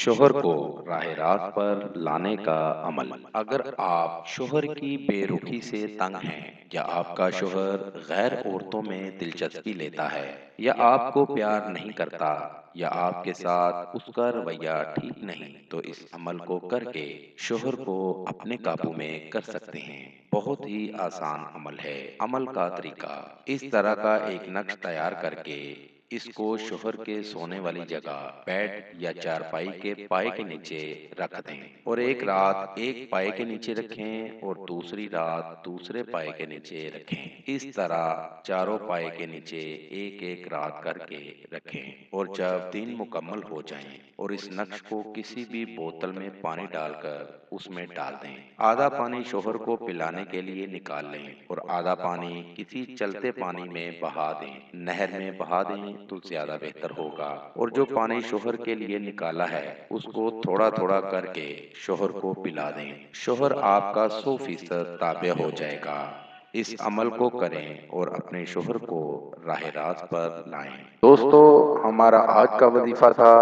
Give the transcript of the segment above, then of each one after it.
شوہر کو راہ راست پر لانے کا عمل۔ اگر آپ شوہر کی بے رخی سے تنگ ہیں، یا آپ کا شوہر غیر عورتوں میں دلچسپی لیتا ہے، یا آپ کو پیار نہیں کرتا، یا آپ کے ساتھ اس کا رویہ ٹھیک نہیں، تو اس عمل کو کر کے شوہر کو اپنے قابو میں کر سکتے ہیں۔ بہت ہی آسان عمل ہے۔ عمل کا طریقہ: اس طرح کا ایک نقش تیار کر کے اس کو شوہر کے سونے والی جگہ، بیڈ یا چارپائی کے پائے کے نیچے رکھ دیں، اور ایک رات ایک پائے کے نیچے رکھیں اور دوسری رات دوسرے پائے کے نیچے رکھیں۔ اس طرح چاروں پائے کے نیچے ایک ایک رات کر کے رکھیں، اور جب 3 مکمل ہو جائیں اور اس نقش کو کسی بھی بوتل میں پانی ڈال کر اس میں ڈال دیں۔ آدھا پانی شوہر کو پلانے کے لیے نکال لیں اور آدھا پانی کسی چلتے پانی میں بہا دیں۔ نہر میں بہا دیں تو زیادہ بہتر ہوگا، اور جو پانی شوہر کے لیے نکالا ہے اس کو تھوڑا تھوڑا کر کے شوہر کو پلا دیں۔ شوہر آپ کا 100% تابع ہو جائے گا۔ اس عمل کو کریں اور اپنے شوہر کو راہ راست پر لائیں۔ دوستو، ہمارا آج کا وظیفہ تھا۔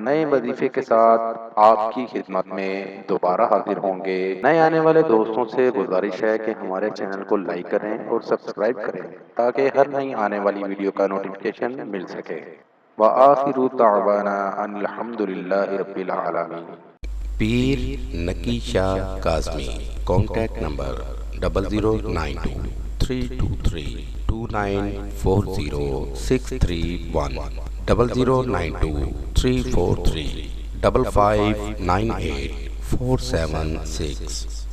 نئے وظیفے کے ساتھ آپ کی خدمت میں دوبارہ حاضر ہوں گے۔ نئے آنے والے دوستوں سے گزارش ہے کہ ہمارے چینل کو لائک کریں اور سبسکرائب کریں تاکہ ہر نئی آنے والی ویڈیو کا نوٹیفیکیشن مل سکے۔ وآخر دعوانا ان الحمد للہ رب العالمین۔ پیر نکی شاہ کاظمی، کانٹیکٹ نمبر 009232940631 00923435598476